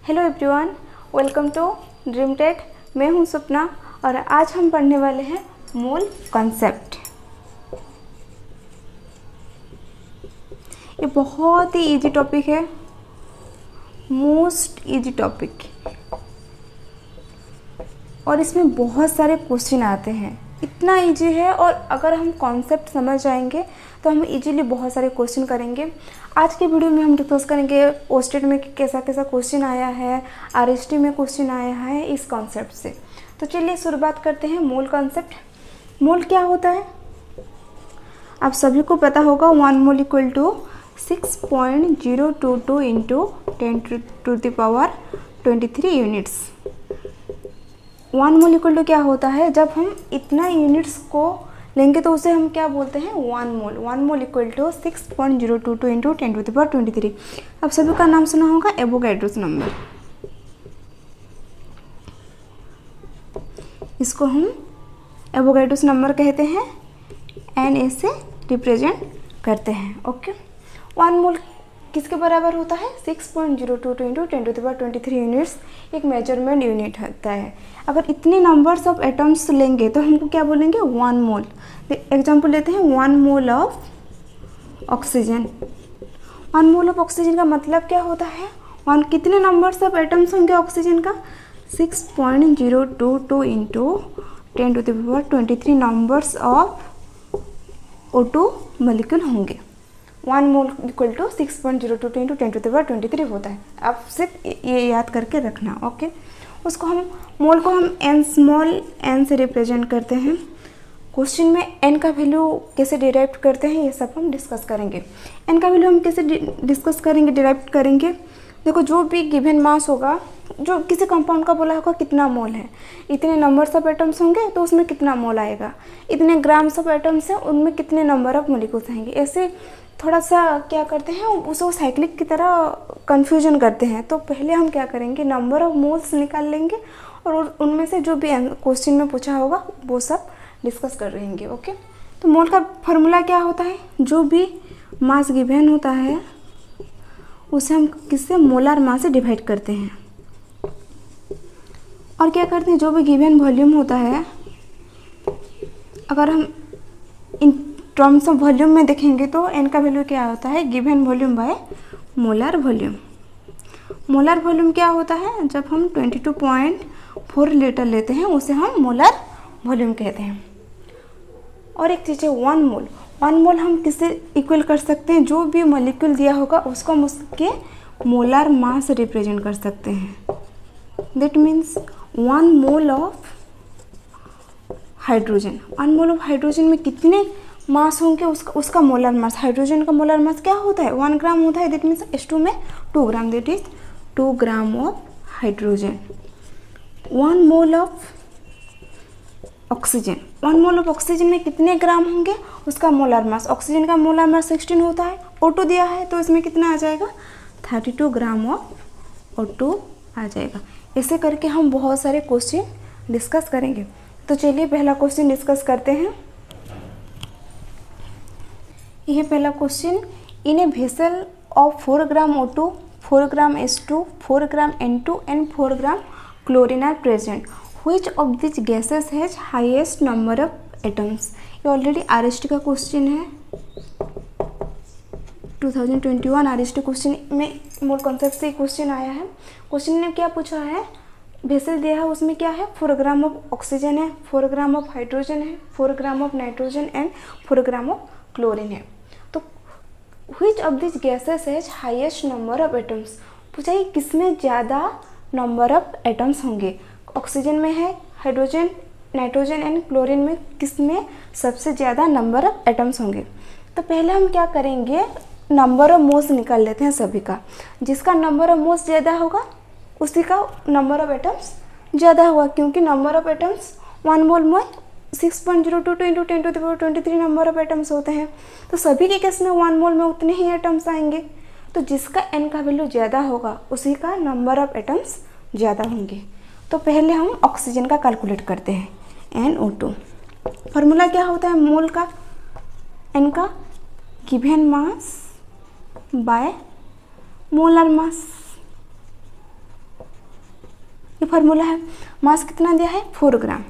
Hello everyone, welcome to dream tech. मैं हूं सपना और आज हम पढ़ने वाले हैं मोल कॉन्सेप्ट। ये बहुत ही इजी टॉपिक है, मोस्ट इजी टॉपिक, और इसमें बहुत सारे क्वेश्चन आते हैं। इतना इजी है और अगर हम कॉन्सेप्ट समझ जाएंगे तो हम इजीली बहुत सारे क्वेश्चन करेंगे। आज के वीडियो में हम डिस्कस करेंगे ओस्टेट में कैसा कैसा क्वेश्चन आया है, आरएसटी में क्वेश्चन आया है इस कॉन्सेप्ट से। तो चलिए शुरुआत करते हैं मोल कॉन्सेप्ट। मोल क्या होता है आप सभी को पता होगा। 1 mole equal to 6.022 into 10⁻23 units. 1 mole equal to क्या होता है, जब हम इतना यूनिट्स को लेंगे तो उसे हम क्या बोलते हैं, 1 मोल। 1 मोल इक्वल टू 6.022 इंटू 10⁻23। अब सभी का नाम सुना होगा एवोगैड्रोस नंबर। इसको हम एवोगैड्रोस नंबर कहते हैं, Na से रिप्रेजेंट करते हैं। ओके, 1 मोल किसके बराबर होता है, 6.022 इंटू 10⁻23 यूनिट्स एक मेजरमेंट यूनिट होता है। अगर इतने नंबर्स ऑफ एटम्स लेंगे तो हमको क्या बोलेंगे, 1 मोल। एग्जाम्पल लेते हैं, 1 mole of oxygen. 1 mole of oxygen का मतलब क्या होता है, कितने नंबर्स ऑफ एटम्स होंगे ऑक्सीजन का, 6.022 into 10⁻23 numbers of O2 molecule होंगे। 1 मोल इक्वल टू 6.022 इंटू 10⁻23 होता है। आप सिर्फ ये याद करके रखना। ओके, उसको हम मोल को हम n स्मॉल n से रिप्रेजेंट करते हैं। क्वेश्चन में n का वैल्यू कैसे डिराइव करते हैं ये सब हम डिस्कस करेंगे। n का वैल्यू हम कैसे डिस्कस करेंगे, डिराइव करेंगे। देखो, जो भी गिवन मास होगा, जो किसी कंपाउंड का बोला होगा कितना मोल है, इतने नंबर्स ऑफ एटम्स होंगे तो उसमें कितना मोल आएगा, इतने ग्राम्स ऑफ एटम्स हैं उनमें कितने नंबर ऑफ मोलिक्यूल्स आएंगे। ऐसे थोड़ा सा क्या करते हैं, उसको साइक्लिक की तरह कन्फ्यूजन करते हैं। तो पहले हम क्या करेंगे, नंबर ऑफ मोल्स निकाल लेंगे और उनमें से जो भी क्वेश्चन में पूछा होगा वो सब डिस्कस कर रहेंगे। ओके, तो मोल का फार्मूला क्या होता है, जो भी मास गिवन होता है उसे हम किससे, मोलार मास से डिवाइड करते हैं। और क्या करते हैं, जो भी गिवन वॉल्यूम होता है, अगर हम इन टर्म्स ऑफ वॉल्यूम में देखेंगे तो n का वैल्यू क्या होता है, given volume by molar volume. Molar volume क्या होता है, जब हम 22.4 लीटर लेते हैं उसे हम मोलार वॉल्यूम कहते हैं। और एक चीज़ है 1 मोल। 1 मोल हम किससे इक्वल कर सकते हैं, जो भी मॉलिक्यूल दिया होगा उसको हम उसके मोलार मास रिप्रेजेंट कर सकते हैं। That means 1 mole of hydrogen. 1 mole of hydrogen में कितने मास होंगे, उसका मोलर मास। हाइड्रोजन का मोलर मास क्या होता है, 1 ग्राम होता है। दैट मीन्स H2 में 2 gram, that is 2 gram of hydrogen. 1 mole of oxygen. 1 mole of oxygen में कितने ग्राम होंगे, उसका मोलर मास। ऑक्सीजन का मोलर मास 16 होता है, O2 दिया है तो इसमें कितना आ जाएगा, 32 ग्राम ऑफ O2 आ जाएगा। ऐसे करके हम बहुत सारे क्वेश्चन डिस्कस करेंगे। तो चलिए पहला क्वेश्चन डिस्कस करते हैं। यह पहला question, in a vessel of 4 gram O2, 4 gram H2, 4 gram N2 and 4 gram chlorine are present. Which of these gases has highest number of atoms? ये ऑलरेडी आरएसटी का क्वेश्चन है, 2021 आरएसटी क्वेश्चन में mole concept से question आया है। Question ने क्या पूछा है, वेसल दिया है उसमें क्या है, 4 ग्राम ऑफ ऑक्सीजन है, 4 ग्राम ऑफ हाइड्रोजन है, 4 gram of nitrogen and 4 gram of chlorine है। तो which of these gases has highest number of atoms? पूछा है किसमें ज़्यादा नंबर ऑफ एटम्स होंगे। ऑक्सीजन में है, हाइड्रोजन, नाइट्रोजन एंड क्लोरीन में किसमें सबसे ज़्यादा नंबर ऑफ एटम्स होंगे। तो पहले हम क्या करेंगे, नंबर ऑफ मोल्स निकाल लेते हैं सभी का। जिसका नंबर ऑफ मोल्स ज़्यादा होगा उसी का नंबर ऑफ एटम्स ज़्यादा होगा, क्योंकि नंबर ऑफ एटम्स 1 मोल में 6.022 इंटू 10⁻23 नंबर ऑफ एटम्स होते हैं। तो सभी के केस में 1 मोल में उतने ही एटम्स आएंगे। तो जिसका n का वैल्यू ज़्यादा होगा उसी का नंबर ऑफ एटम्स ज़्यादा होंगे। तो पहले हम ऑक्सीजन का कैलकुलेट करते हैं, NO2। फार्मूला क्या होता है मोल का, n का given mass by molar mass. Formula है, मास कितना दिया है 4 ग्राम,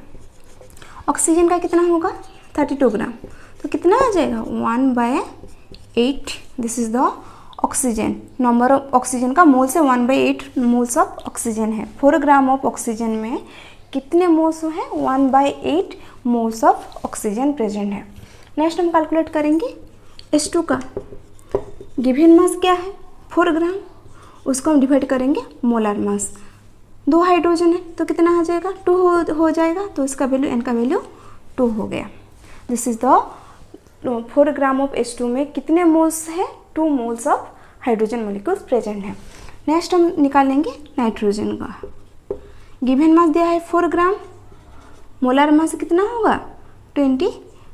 ऑक्सीजन का कितना होगा 32 ग्राम, तो कितना आ जाएगा 1/8, this is the oxygen, number of oxygen का मोल से 1/8 मोल्स ऑफ ऑक्सीजन है। 4 ग्राम ऑफ ऑक्सीजन में कितने मोल्स हैं 1/8 मोल्स ऑफ ऑक्सीजन प्रेजेंट है। नेक्स्ट हम कैलकुलेट करेंगे H2 का, गिवन मास क्या है 4 ग्राम, उसको हम डिवाइड करेंगे मोलर मास, 2 हाइड्रोजन है तो कितना आ जाएगा 2 हो जाएगा, तो इसका वैल्यू n का वैल्यू 2 हो गया। This is the 4 gram of H2 में कितने मोल्स है 2 moles of hydrogen molecules present है। नेक्स्ट हम निकालेंगे नाइट्रोजन का, गिवन मास दिया है 4 ग्राम, मोलर मास कितना होगा 20,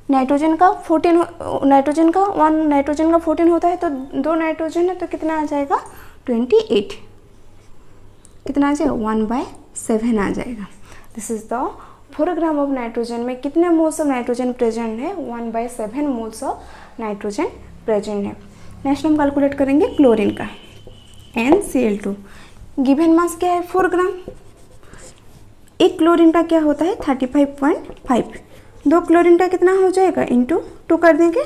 नाइट्रोजन का 14, नाइट्रोजन का 14 होता है, तो 2 नाइट्रोजन है तो कितना आ जाएगा 28, कितना आ जाएगा 1/7 आ जाएगा। This is the 4 gram of nitrogen में कितने मोल्स ऑफ नाइट्रोजन प्रेजेंट है 1/7 मोल्स ऑफ नाइट्रोजन प्रेजेंट है। नेक्स्ट हम कैलकुलेट करेंगे क्लोरीन का, NCl2, गिवन मास क्या है 4 ग्राम, एक क्लोरीन का क्या होता है 35.5, 2 क्लोरीन का कितना हो जाएगा इंटू 2 कर देंगे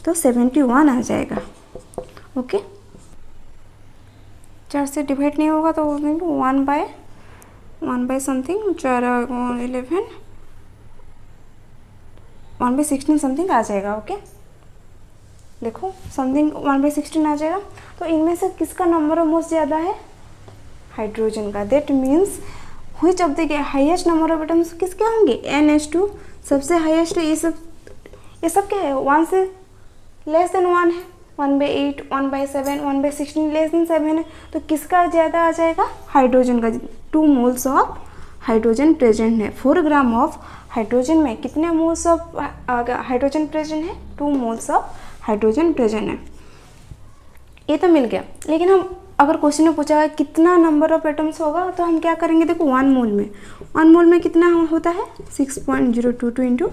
तो 71 आ जाएगा। ओके, 4 से डिवाइड नहीं होगा तो 1 बाय समथिंग, 4 11 1/16 समथिंग आ जाएगा। ओके, देखो समथिंग 1/16 आ जाएगा। तो इनमें से किसका नंबर ऑफ मोल्स ज़्यादा है हाइड्रोजन का, that means which of the highest number of atoms किसके होंगे NH2 सबसे हाईएस्ट। ये सब क्या है 1 से लेस देन 1 है, 1/8 1/7 1/16 लेस देन 7 है, तो किसका ज़्यादा आ जाएगा हाइड्रोजन का। 2 मोल्स ऑफ हाइड्रोजन प्रेजेंट है। 4 ग्राम ऑफ हाइड्रोजन में कितने मोल्स ऑफ हाइड्रोजन प्रेजेंट है 2 मोल्स ऑफ हाइड्रोजन प्रेजेंट है। ये तो मिल गया, लेकिन हम अगर क्वेश्चन में पूछा है कितना नंबर ऑफ एटम्स होगा तो हम क्या करेंगे, देखो 1 मोल में कितना होता है 6.022 इंटू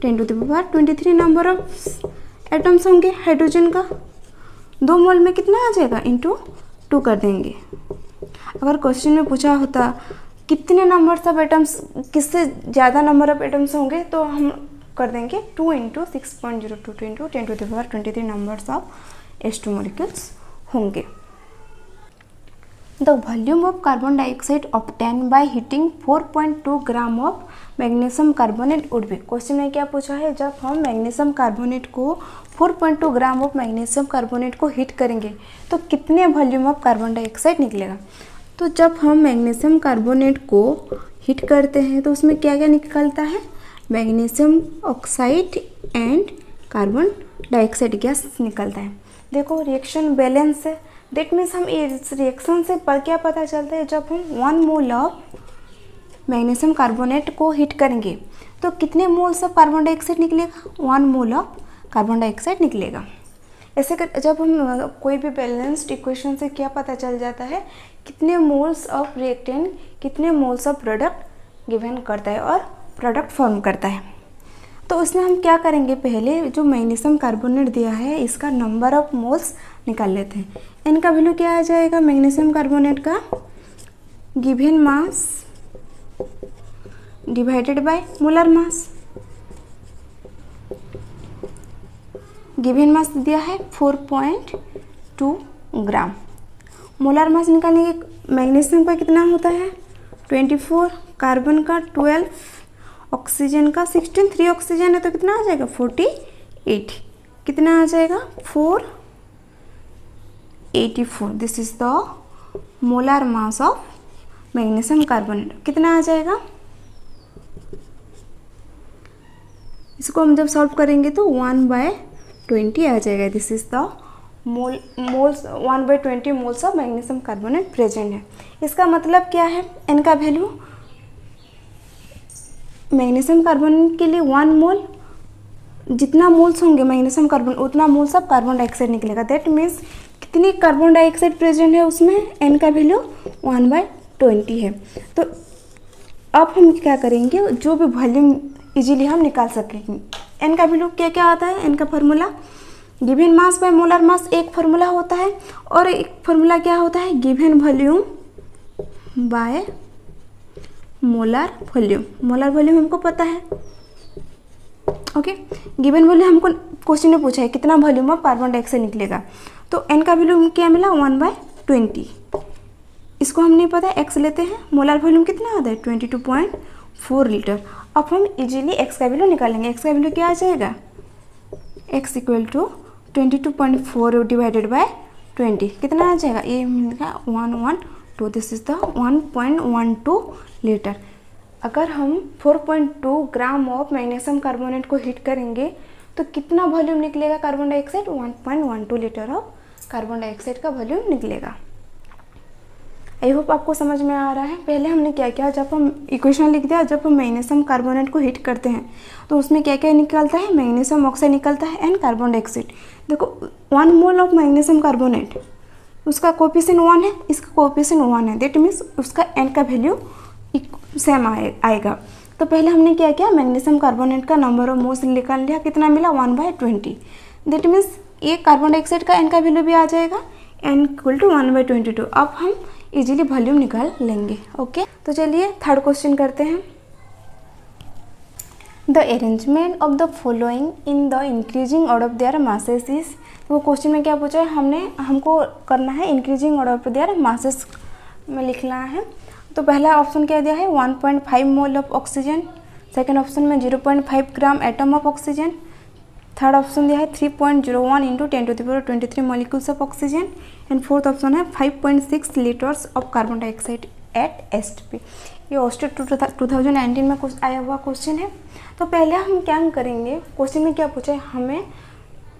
10⁻23 नंबर ऑफ एटम्स होंगे हाइड्रोजन का। 2 मोल में कितना आ जाएगा इंटू 2 कर देंगे। अगर क्वेश्चन में पूछा होता कितने नंबर ऑफ एटम्स, किससे ज़्यादा नंबर ऑफ एटम्स होंगे, तो हम कर देंगे 2 into 6.022 into 10⁻23 numbers of H2 molecules होंगे। The volume of carbon dioxide obtained by heating 4.2 gram of magnesium carbonate would be। Question में क्या पूछा है, जब हम मैग्नीशियम कार्बोनेट को 4.2 ग्राम ऑफ मैग्नीशियम कार्बोनेट को हीट करेंगे तो कितने वॉल्यूम ऑफ कार्बन डाइऑक्साइड निकलेगा। तो जब हम मैग्नीशियम कार्बोनेट को हीट करते हैं तो उसमें क्या क्या निकलता है, magnesium oxide and carbon dioxide gas निकलता है। देखो रिएक्शन बैलेंस है, दैट मीन्स हम इस रिएक्शन से पर क्या पता चलता है, जब हम 1 मोल ऑफ मैग्नीशियम कार्बोनेट को हीट करेंगे तो कितने मोल्स ऑफ कार्बन डाइऑक्साइड निकलेगा 1 मोल ऑफ कार्बन डाइऑक्साइड निकलेगा। ऐसे कर जब हम कोई भी बैलेंस्ड इक्वेशन से क्या पता चल जाता है, कितने मोल्स ऑफ रिएक्टेंट कितने मोल्स ऑफ प्रोडक्ट गिवन करता है और प्रोडक्ट फॉर्म करता है। तो उसमें हम क्या करेंगे, पहले जो मैग्नीशियम कार्बोनेट दिया है इसका नंबर ऑफ मोल्स निकाल लेते हैं। इनका वैल्यू क्या आ जाएगा, मैग्नीशियम कार्बोनेट का given mass divided by molar mass. Given mass दिया है 4.2 ग्राम, मोलर मास निकालने के मैग्नीशियम का कितना होता है 24, कार्बन का 12, ऑक्सीजन का 16, 3 ऑक्सीजन है तो कितना आ जाएगा 48, कितना आ जाएगा 484। This is the molar mass of magnesium carbonate. कितना आ जाएगा, इसको हम जब सॉल्व करेंगे तो 1/20 आ जाएगा। This is the moles 1/20 moles of magnesium carbonate present है। इसका मतलब क्या है, इनका वैल्यू मैग्नीशियम कार्बोनेट के लिए 1 मोल, जितना मोल्स होंगे मैग्नीशियम कार्बन उतना मोल्स ऑफ कार्बन डाइऑक्साइड निकलेगा। दैट मीन्स कितनी कार्बन डाइऑक्साइड प्रेजेंट है उसमें, एन का वैल्यू 1/20 है। तो अब हम क्या करेंगे, जो भी वॉल्यूम इजीली हम निकाल सकेंगे। एन का वैल्यू क्या क्या आता है, एन का formula given mass by molar mass एक फार्मूला होता है, और एक फार्मूला क्या होता है given volume by molar volume. Molar volume हमको पता है, ओके। गिवन वॉल्यूम हमको क्वेश्चन ने पूछा है कितना वॉल्यूम ऑफ कार्बन डाइऑक्साइड निकलेगा, तो n का वॉल्यूम क्या मिला 1/20। इसको हम नहीं पता, x लेते हैं, मोलर वॉल्यूम कितना आता है 22.4 लीटर। अब हम इजीली x का वैल्यू निकालेंगे। x का वैल्यू क्या आ जाएगा, x equal to 22.4 divided by 20 कितना आ जाएगा, ये मिलेगा 112, दिस इज द 1.12 लीटर। अगर हम 4.2 ग्राम ऑफ मैग्नीशियम कार्बोनेट को हीट करेंगे तो कितना वॉल्यूम निकलेगा carbon dioxide, 1.12 litre of carbon dioxide का वॉल्यूम निकलेगा। आई होप आपको समझ में आ रहा है। पहले हमने क्या किया, जब हम इक्वेशन लिख दिया, जब हम मैग्नीशियम कार्बोनेट को हीट करते हैं तो उसमें क्या क्या निकलता है, मैग्नीशियम ऑक्साइड निकलता है एंड कार्बन डाइऑक्साइड। देखो 1 मोल ऑफ मैग्नीशियम कार्बोनेट, उसका कोएफिशिएंट 1 है, इसका कोएफिशिएंट 1 है, दैट मीन्स उसका n का वैल्यू सेम आएगा। तो पहले हमने क्या किया, मैग्नीशियम कार्बोनेट का नंबर ऑफ मोल्स निकाल लिया, कितना मिला 1/20, दैट मीन्स ये कार्बन डाइऑक्साइड का n का वैल्यू भी आ जाएगा, n इक्वल टू 1/22। अब हम इजीली वॉल्यूम निकाल लेंगे, ओके। तो चलिए थर्ड क्वेश्चन करते हैं। The arrangement of the following in the increasing order of their masses is, वो क्वेश्चन में क्या पूछा है, हमको करना है increasing order of their masses में लिखना है। तो पहला ऑप्शन क्या दिया है 1.5 मोल ऑफ ऑक्सीजन, सेकेंड ऑप्शन में 0.5 gram atom of oxygen, third option दिया है 3.01 into 10⁻23 molecules of oxygen, and fourth option है 5.6 litres of carbon dioxide eight STP. ये ऑस्टेट 2019 में आया हुआ क्वेश्चन है। तो पहले हम क्या करेंगे, क्वेश्चन में क्या पूछा है हमें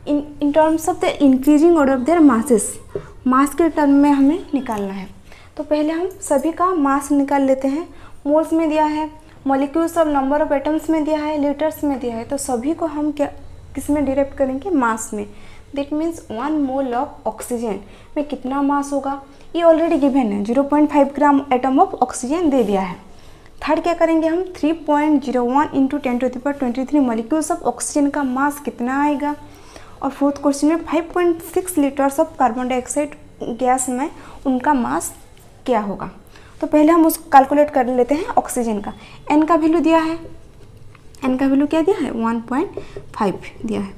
in terms of the increasing order of their masses, mass के टर्म में हमें निकालना है। तो पहले हम सभी का मास निकाल लेते हैं। मोल्स में दिया है, मॉलिक्यूल्स और नंबर ऑफ एटम्स में दिया है, लीटर्स में दिया है, तो सभी को हम क्या किस में डिराइव करेंगे, मास में। That means 1 mole of oxygen में कितना मास होगा, ये ऑलरेडी गिवन है, 0.5 ग्राम एटम ऑफ ऑक्सीजन दे दिया है। थर्ड क्या करेंगे हम 3.01 इंटू 10⁻23 मॉलिक्यूल्स ऑफ ऑक्सीजन का मास कितना आएगा, और फोर्थ क्वेश्चन में 5.6 litres of carbon dioxide gas में उनका मास क्या होगा। तो पहले हम उसको कैलकुलेट कर लेते हैं ऑक्सीजन का। एन का वैल्यू दिया है, एन का वैल्यू क्या दिया है 1.5 दिया है,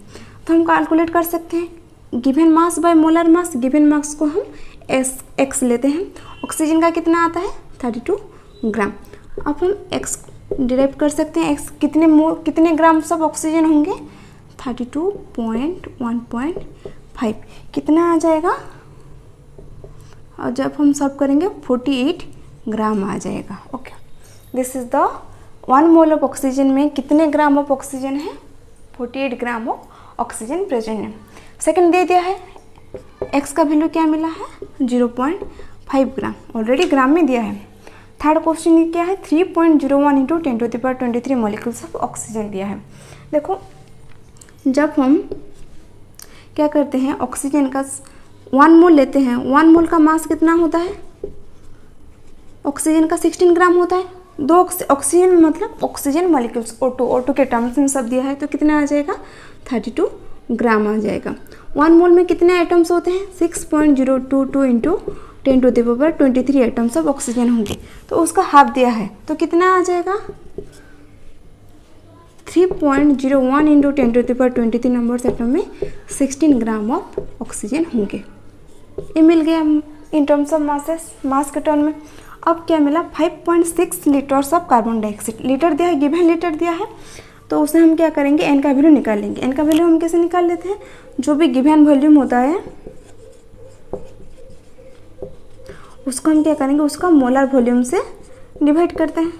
तो हम कैलकुलेट कर सकते हैं given mass by molar mass. Given mass को हम एक्स लेते हैं, ऑक्सीजन का कितना आता है 32 ग्राम। अब हम एक्स डिराइव कर सकते हैं, एक्स कितने ग्राम्स ऑफ ऑक्सीजन होंगे 32.1.5 कितना आ जाएगा, और जब हम सब करेंगे 48 ग्राम आ जाएगा, okay. This is the 1 mole of oxygen में कितने ग्राम ऑफ ऑक्सीजन है, 48 ग्राम ऑफ ऑक्सीजन प्रेजेंट है। सेकंड दे दिया है, एक्स का वैल्यू क्या मिला है 0.5 ग्राम, ऑलरेडी ग्राम में दिया है। थर्ड क्वेश्चन क्या है 3.01 इंटू 10⁻23 मॉलिक्यूल्स ऑफ ऑक्सीजन दिया है। देखो जब हम क्या करते हैं ऑक्सीजन का 1 मोल लेते हैं, 1 मोल का मास कितना होता है, ऑक्सीजन का 16 ग्राम होता है। 2 ऑक्सीजन मतलब ऑक्सीजन मॉलिक्यूल्स O2 के टर्म्स में सब दिया है, तो कितना आ जाएगा 32 ग्राम आ जाएगा। 1 मोल में कितने एटम्स होते हैं 6.022 इंटू 10⁻23 एटम्स ऑफ ऑक्सीजन होंगे, तो उसका हाफ दिया है, तो कितना आ जाएगा 3.01 इंटू 10⁻23 नंबर्स एटम में 16 ग्राम ऑफ ऑक्सीजन होंगे। ये मिल गया इन टर्म्स ऑफ मासेस, मास के टर्म में। अब क्या मिला 5.6 litres of carbon dioxide, litre दिया है, गिवन लीटर दिया है, तो उसे हम क्या करेंगे एन का वैल्यू निकालेंगे। एन का वैल्यू हम कैसे निकाल लेते हैं, जो भी गिवन वॉल्यूम होता है उसको हम क्या करेंगे, उसका मोलर वॉल्यूम से डिवाइड करते हैं।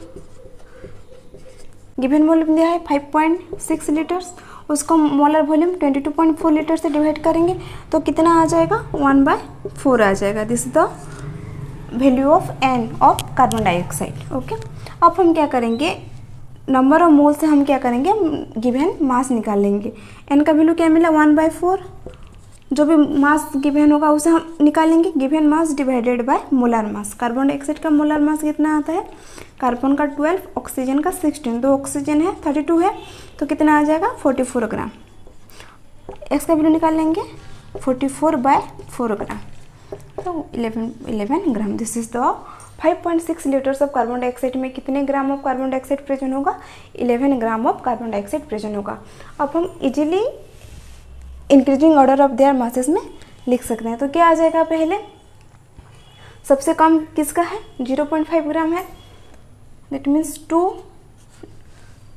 गिवन वॉल्यूम दिया है 5.6 लीटर्स, उसको मोलर वॉल्यूम 22.4 लीटर से डिवाइड करेंगे, तो कितना आ जाएगा 1/4 आ जाएगा। This is the value of N of carbon dioxide, okay. अब हम क्या करेंगे, नंबर ऑफ मोल से हम क्या करेंगे गिवन मास निकालेंगे। एन का वैल्यू क्या मिला 1/4, जो भी मास गिवन होगा उसे हम निकालेंगे, given mass divided by molar mass. Carbon dioxide का मोलर मास कितना आता है, कार्बन का 12, ऑक्सीजन का 16, 2 ऑक्सीजन है 32 है, तो कितना आ जाएगा 44 ग्राम। एक्स का वैल्यू निकाल लेंगे 44/4 ग्राम, तो 11 gram. This is the 5.6 litres of carbon dioxide में कितने gram of carbon dioxide present होगा? 11 gram of carbon dioxide present होगा। अब हम easily increasing order of their masses में लिख सकते हैं। तो क्या आ जाएगा? पहले सबसे कम किसका है? 0.5 ग्राम है, that means 2।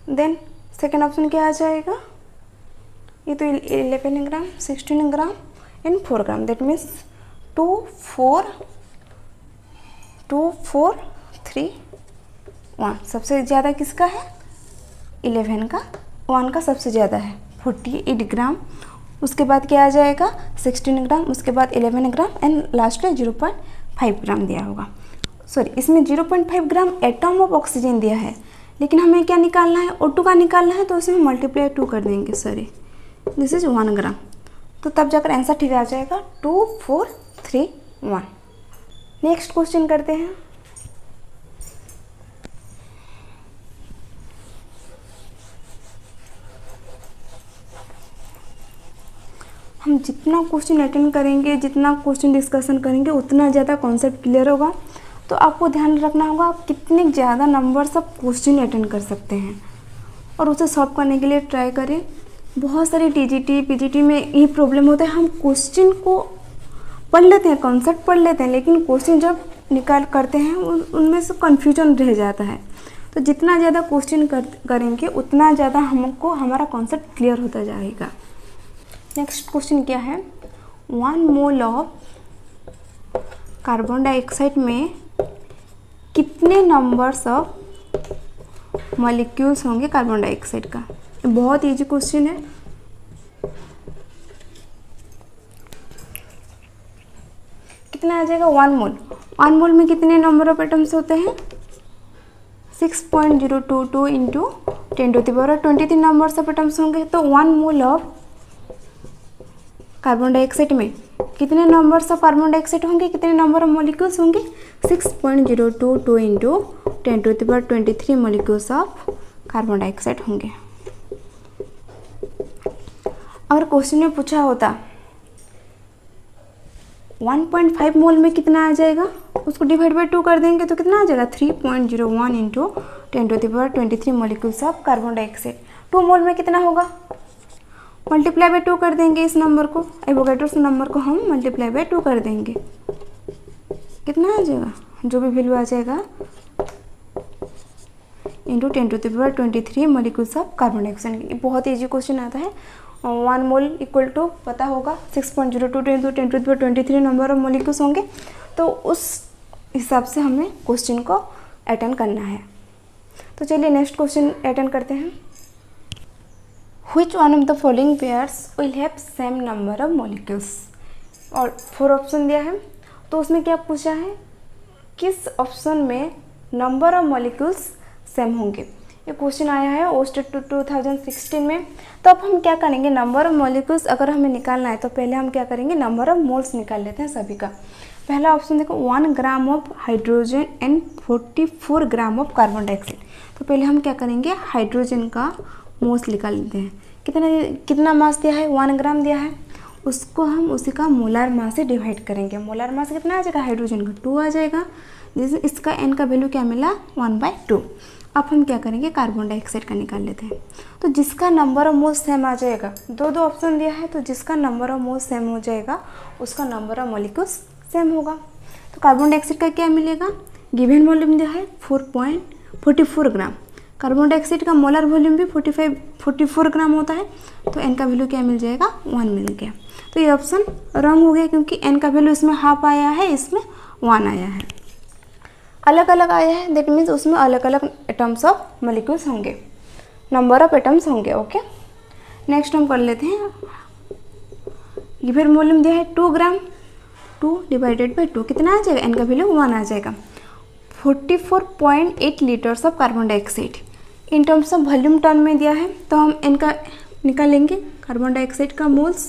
Then second option क्या आ जाएगा? ये तो 11 gram, 16 gram and 4 gram, that means 2 4 3 1। सबसे ज़्यादा किसका है? 11 का, 1 का सबसे ज़्यादा है 48 ग्राम। उसके बाद क्या आ जाएगा? 16 ग्राम, उसके बाद 11 ग्राम एंड लास्ट में 0.5 ग्राम दिया होगा। सॉरी, इसमें 0.5 ग्राम एटम ऑफ ऑक्सीजन दिया है, लेकिन हमें क्या निकालना है? O2 का निकालना है, तो उसमें मल्टीप्लाई 2 कर देंगे। सॉरी, दिस इज 1 ग्राम। तो तब जाकर आंसर ठीक आ जाएगा 2 4 3 1। नेक्स्ट क्वेश्चन करते हैं। हम जितना क्वेश्चन अटेंड करेंगे, जितना क्वेश्चन डिस्कशन करेंगे, उतना ज़्यादा कॉन्सेप्ट क्लियर होगा। तो आपको ध्यान रखना होगा आप कितने ज़्यादा नंबर्स ऑफ क्वेश्चन अटेंड कर सकते हैं और उसे सॉल्व करने के लिए ट्राई करें। बहुत सारी टीजीटी पीजीटी में ये प्रॉब्लम होता है, हम क्वेश्चन को पढ़ लेते हैं, कॉन्सेप्ट पढ़ लेते हैं, लेकिन क्वेश्चन जब निकाल करते हैं उनमें से कन्फ्यूजन रह जाता है। तो जितना ज़्यादा क्वेश्चन करेंगे उतना ज़्यादा हमको हमारा कॉन्सेप्ट क्लियर होता जाएगा। नेक्स्ट क्वेश्चन क्या है? 1 मोल ऑफ कार्बन डाइऑक्साइड में कितने नंबर्स ऑफ मॉलिक्यूल्स होंगे कार्बन डाइऑक्साइड का? बहुत इजी क्वेश्चन है। कितना आ जाएगा? 1 मोल। 1 मोल में कितने नंबर ऑफ एटम्स होते हैं? 6.022 इंटू 10⁻23 नंबर्स ऑफ एटम्स होंगे। तो 1 मोल ऑफ कार्बन डाइऑक्साइड में कितने नंबर्स ऑफ कार्बन डाइऑक्साइड होंगे? कितने नंबर ऑफ मॉलिक्यूल्स होंगे? 6.022 into 10⁻23 molecules of carbon dioxide होंगे। अगर क्वेश्चन में पूछा होता 1.5 मोल में कितना आ जाएगा, उसको डिवाइड बाई 2 कर देंगे तो कितना आ जाएगा? 3.01 into 10⁻23 molecules of carbon dioxide. 2 मोल में कितना होगा? मल्टीप्लाई बाई 2 कर देंगे इस नंबर को, एवोगैड्रोस नंबर को हम मल्टीप्लाई बाई 2 कर देंगे। कितना आ जाएगा? जो भी वैल्यू आ जाएगा into 10⁻23 molecules of carbon dioxide. बहुत ईजी क्वेश्चन आता है। 1 मोल इक्वल टू पता होगा 6.022 इंटू 10⁻23 नंबर ऑफ मॉलिक्यूल्स होंगे। तो उस हिसाब से हमें क्वेश्चन को अटेंड करना है। तो चलिए नेक्स्ट क्वेश्चन अटेंड करते हैं। Which one of the following pairs will have same number of molecules? और 4 ऑप्शन दिया है, तो उसमें क्या पूछा है? किस ऑप्शन में नंबर ऑफ मॉलिक्यूल्स सेम होंगे? ये क्वेश्चन आया है ओस्टेट 2016 में। तो अब हम क्या करेंगे? नंबर ऑफ मॉलिक्यूल्स अगर हमें निकालना है तो पहले हम क्या करेंगे? नंबर ऑफ मोल्स निकाल लेते हैं सभी का। पहला ऑप्शन देखो, 1 ग्राम of hydrogen and 44 gram of carbon dioxide. तो पहले हम क्या करेंगे? हाइड्रोजन का मोल्स निकाल लेते हैं। कितना मास दिया है? 1 ग्राम दिया है, उसको हम उसी का मोलार मास से डिवाइड करेंगे। मोलार मास कितना आ जाएगा? हाइड्रोजन का 2 आ जाएगा। जैसे इसका n का वैल्यू क्या मिला? 1/2। अब हम क्या करेंगे? कार्बन डाइऑक्साइड का निकाल लेते हैं। तो जिसका नंबर ऑफ मोल्स सेम आ जाएगा, दो ऑप्शन दिया है, तो जिसका नंबर ऑफ मोल्स सेम हो जाएगा उसका नंबर ऑफ मॉलिक्यूल्स सेम होगा। तो कार्बन डाइऑक्साइड का क्या मिलेगा? गिवन वॉल्यूम दिया है 4.44 ग्राम। कार्बन डाइऑक्साइड का मोलर वॉल्यूम भी 44 ग्राम होता है। तो n का वैल्यू क्या मिल जाएगा? 1 मिल गया। तो ये ऑप्शन रॉन्ग हो गया क्योंकि n का वैल्यू इसमें हाफ आया है, इसमें 1 आया है। अलग अलग आया है, दैट मीन्स उसमें अलग अलग एटम्स ऑफ मॉलिक्यूल्स होंगे, नंबर ऑफ एटम्स होंगे। ओके, नेक्स्ट हम कर लेते हैं। गिवन वॉल्यूम दिया है 2 ग्राम, 2 डिवाइडेड बाई 2 कितना आ जाएगा? n का वैल्यू 1 आ जाएगा। 44.8 litres of carbon dioxide in terms of volume term में दिया है, तो हम इनका निकालेंगे। कार्बन डाइऑक्साइड का मोल्स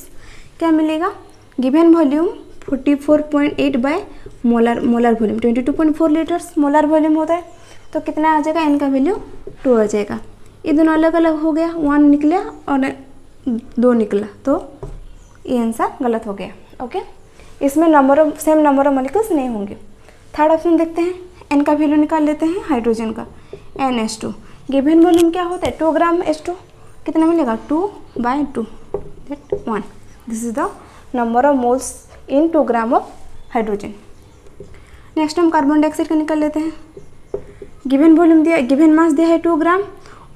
क्या मिलेगा? Given volume 44.8 by molar volume 22.4 litres molar volume होता है। तो कितना आ जाएगा? इनका वैल्यू 2 आ जाएगा। ये दोनों अलग अलग हो गया, 1 निकला और 2 निकला, तो ये आंसर गलत हो गया। ओके, इसमें सेम नंबर ऑफ मॉलिक्यूल्स नहीं होंगे। थर्ड ऑप्शन देखते हैं, एन का वैल्यू निकाल लेते हैं हाइड्रोजन का, NH2। गिवन वॉल्यूम क्या होता है 2 ग्राम H2, कितना मिलेगा 2/2 that 1। This is the number of moles in 2 gram of hydrogen. Next हम कार्बन डाइऑक्साइड का निकाल लेते हैं। गिवन वॉल्यूम दिया, गिवन मास दिया है 2 ग्राम,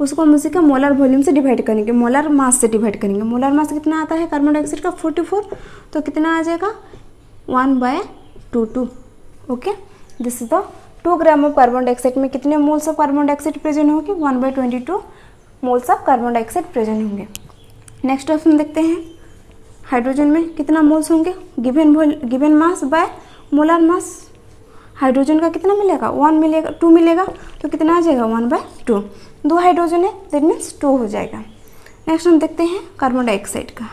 उसको हम उसी का मोलर वॉल्यूम से डिवाइड करेंगे, मोलर मास से डिवाइड करेंगे। मोलर मास कितना आता है कार्बन डाइऑक्साइड का 44, तो कितना आ जाएगा 1/22। Okay, this is the 2 gram of carbon dioxide में कितने moles of carbon dioxide present होंगे 1/22 moles of carbon dioxide present होंगे। नेक्स्ट ऑप्शन देखते हैं, हाइड्रोजन में कितना मोल्स होंगे, given mass by molar mass. Hydrogen का कितना मिलेगा 1 मिलेगा, 2 मिलेगा, तो कितना आ जाएगा 1/2। 2 हाइड्रोजन है दैट मीन्स 2 हो जाएगा। नेक्स्ट हम देखते हैं कार्बन डाइऑक्साइड का,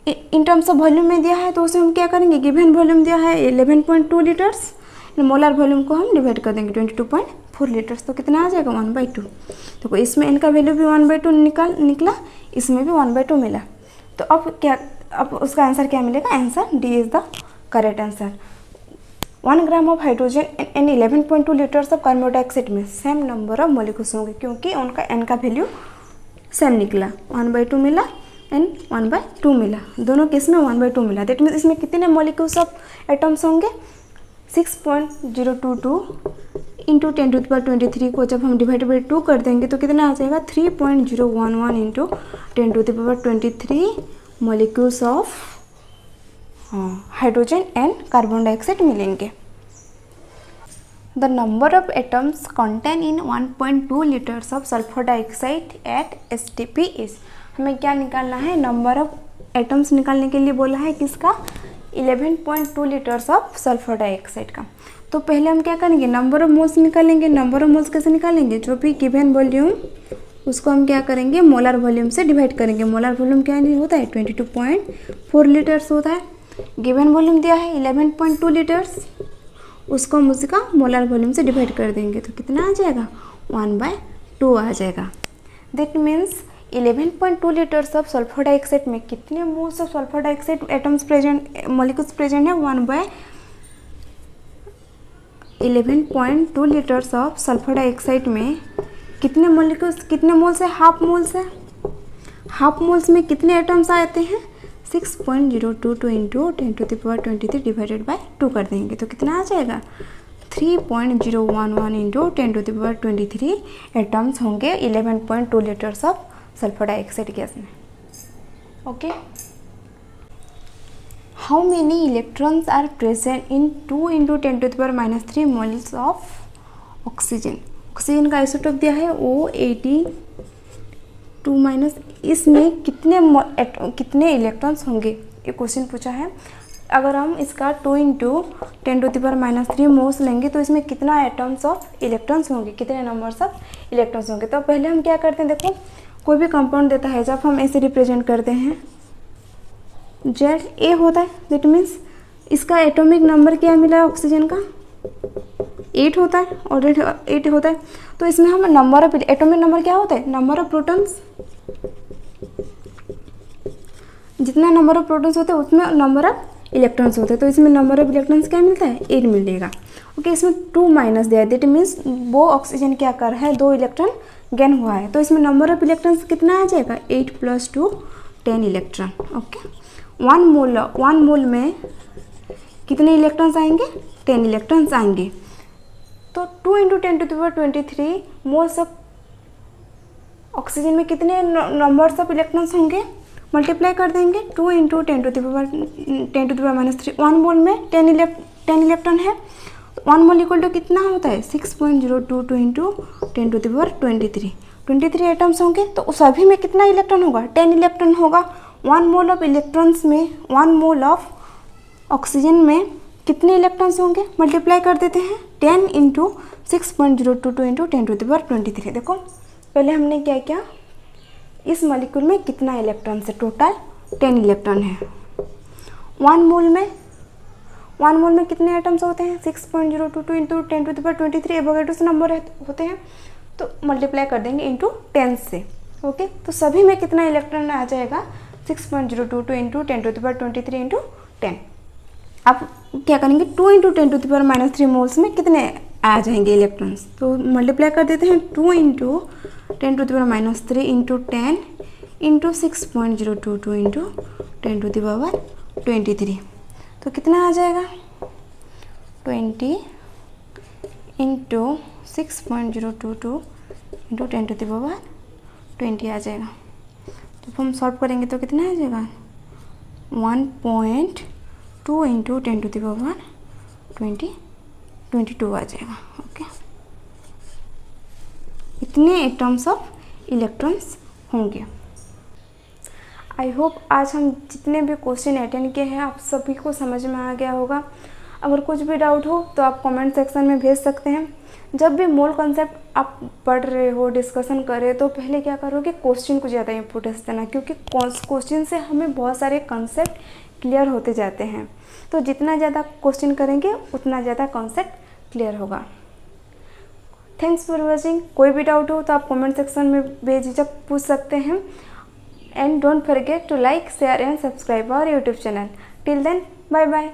इन टर्म्स ऑफ वॉल्यूम में दिया है, तो उसे हम क्या करेंगे, गिवन वॉल्यूम दिया है 11.2 लीटर्स, मोलर वॉल्यूम को हम डिवाइड कर देंगे 22.4 लीटर्स, तो कितना आ जाएगा 1/2। तो इसमें इनका वैल्यू भी 1/2 निकला, इसमें भी 1/2 मिला। तो अब उसका आंसर क्या मिलेगा, answer D is the correct answer. 1 gram of hydrogen and 11.2 litres of carbon dioxide में सेम नंबर ऑफ मॉलिक्यूल्स होंगे, क्योंकि उनका एन का वैल्यू सेम निकला, 1/2 मिला एंड 1/2 मिला, दोनों केस में 1/2 मिला। दैट मीन्स इसमें कितने मॉलिक्यूल्स ऑफ एटम्स होंगे 6.022 इंटू 10⁻23 को जब हम डिवाइड बाई 2 कर देंगे तो कितना आ जाएगा 3.011 into 10⁻23 molecules of hydrogen and carbon dioxide मिलेंगे। The number of atoms contain in 1.2 litres of sulphur dioxide at STP is, हमें क्या निकालना है, नंबर ऑफ एटम्स निकालने के लिए बोला है किसका 11.2 लीटर्स ऑफ सल्फर डाइऑक्साइड का। तो पहले हम क्या करेंगे, नंबर ऑफ मोल्स निकालेंगे। नंबर ऑफ मोल्स कैसे निकालेंगे, जो भी गिवन वॉल्यूम उसको हम क्या करेंगे मोलर वॉल्यूम से डिवाइड करेंगे। मोलर वॉल्यूम क्या होता है 22.4 लीटर्स होता है। गिवन वॉल्यूम दिया है 11.2 लीटर्स, उसको हम उसका मोलर वॉल्यूम से डिवाइड कर देंगे तो कितना आ जाएगा 1/2 आ जाएगा। That means 11.2 litres of sulphur dioxide में कितने moles of sulphur dioxide atoms present molecules present है 1/11.2 लीटर्स ऑफ सल्फर डाइऑक्साइड में कितने मॉलिक्यूल्स, कितने मोल्स है, हाफ मोल्स है। हाफ मोल्स में कितने एटम्स आते हैं 6.022 इंटू 10⁻23 डिवाइडेड बाई 2 कर देंगे तो कितना आ जाएगा 3.011 इंटू 10⁻23 एटम्स होंगे 11.2 litres of sulphur dioxide gas में। Okay, how many electrons are present in 2 into 10⁻³ moles of oxygen. Oxygen का आइसोटोप दिया है O82-, इसमें कितने इलेक्ट्रॉन्स होंगे, ये क्वेश्चन पूछा है। अगर हम इसका 2 इंटू 10⁻³ मोल्स लेंगे तो इसमें कितना एटम्स ऑफ इलेक्ट्रॉन्स होंगे, कितने नंबर्स ऑफ इलेक्ट्रॉन्स होंगे। तो पहले हम क्या करते हैं, देखो कोई भी कंपाउंड देता है जब हम ऐसे रिप्रेजेंट करते हैं ZA होता है, दैट मीन्स इसका एटॉमिक नंबर क्या मिला है ऑक्सीजन का 8 होता है, और 8 होता है। तो इसमें हम नंबर ऑफ एटॉमिक नंबर क्या होता है, नंबर ऑफ प्रोटॉन्स, जितना नंबर ऑफ प्रोटॉन्स होते हैं उतना नंबर ऑफ इलेक्ट्रॉन्स होते हैं। तो इसमें नंबर ऑफ इलेक्ट्रॉन्स क्या मिलता है 8 मिलेगा। ओके, इसमें 2 माइनस दिया है, दैट मीन्स वो ऑक्सीजन क्या कर रहा है 2 इलेक्ट्रॉन गेन हुआ है। तो इसमें नंबर ऑफ इलेक्ट्रॉन्स कितना आ जाएगा 8 + 2 10 इलेक्ट्रॉन। ओके, 1 मोल में कितने इलेक्ट्रॉन्स आएंगे 10 इलेक्ट्रॉन्स आएंगे। तो 2 इंटू 10⁻23 मोल्स ऑफ ऑक्सीजन में कितने नंबर्स ऑफ इलेक्ट्रॉन्स होंगे, मल्टीप्लाई कर देंगे 2 इंटू 10⁻³ 1 मोल में 10 इलेक्ट्रॉन है। 1 मोल इक्वल टू कितना होता है 6.022 इंटू 10⁻23 23 एटम्स होंगे। तो सभी में कितना इलेक्ट्रॉन होगा 10 इलेक्ट्रॉन होगा। 1 मोल ऑफ इलेक्ट्रॉन्स में 1 मोल ऑफ ऑक्सीजन में कितने इलेक्ट्रॉन्स होंगे, मल्टीप्लाई कर देते हैं 10 इंटू 6.022 इंटू 10⁻23। देखो पहले हमने क्या किया, इस मॉलिक्यूल में कितना इलेक्ट्रॉन है, टोटल 10 इलेक्ट्रॉन है। 1 मोल में कितने एटम्स होते हैं 6.022 इंटू 10⁻23 एवोगैड्रो से नंबर होते हैं, तो मल्टीप्लाई कर देंगे इंटू 10 से। ओके, तो सभी में कितना इलेक्ट्रॉन आ जाएगा 6.022 इंटू 10⁻23 इंटू 10। आप क्या करेंगे, 2 इंटू 10⁻³ मोल्स में कितने आ जाएंगे इलेक्ट्रॉन्स, तो मल्टीप्लाई कर देते हैं 2 इंटू 10⁻³ इंटू 10 इंटू 6.022 इंटू 10⁻23, तो कितना आ जाएगा 20 इंटू 6.022 इंटू 10⁻20 आ जाएगा। तो हम सॉल्व करेंगे तो कितना आ जाएगा 1.2 इंटू 10⁻22 आ जाएगा। ओके, इतने एटम्स ऑफ इलेक्ट्रॉन्स होंगे। आई होप आज हम जितने भी क्वेश्चन अटेंड किए हैं आप सभी को समझ में आ गया होगा। अगर कुछ भी डाउट हो तो आप कमेंट सेक्शन में भेज सकते हैं। जब भी मोल कॉन्सेप्ट आप पढ़ रहे हो, डिस्कशन कर रहे हो, तो पहले क्या करोगे, क्वेश्चन को ज़्यादा इंपॉर्टेंस देना, क्योंकि क्वेश्चन से हमें बहुत सारे कॉन्सेप्ट क्लियर होते जाते हैं। तो जितना ज़्यादा क्वेश्चन करेंगे उतना ज़्यादा कॉन्सेप्ट क्लियर होगा। Thanks for watching. कोई भी डाउट हो तो आप कमेंट सेक्शन में बेझिझक पूछ सकते हैं। And don't forget to like, share and subscribe our YouTube channel. Till then, bye bye.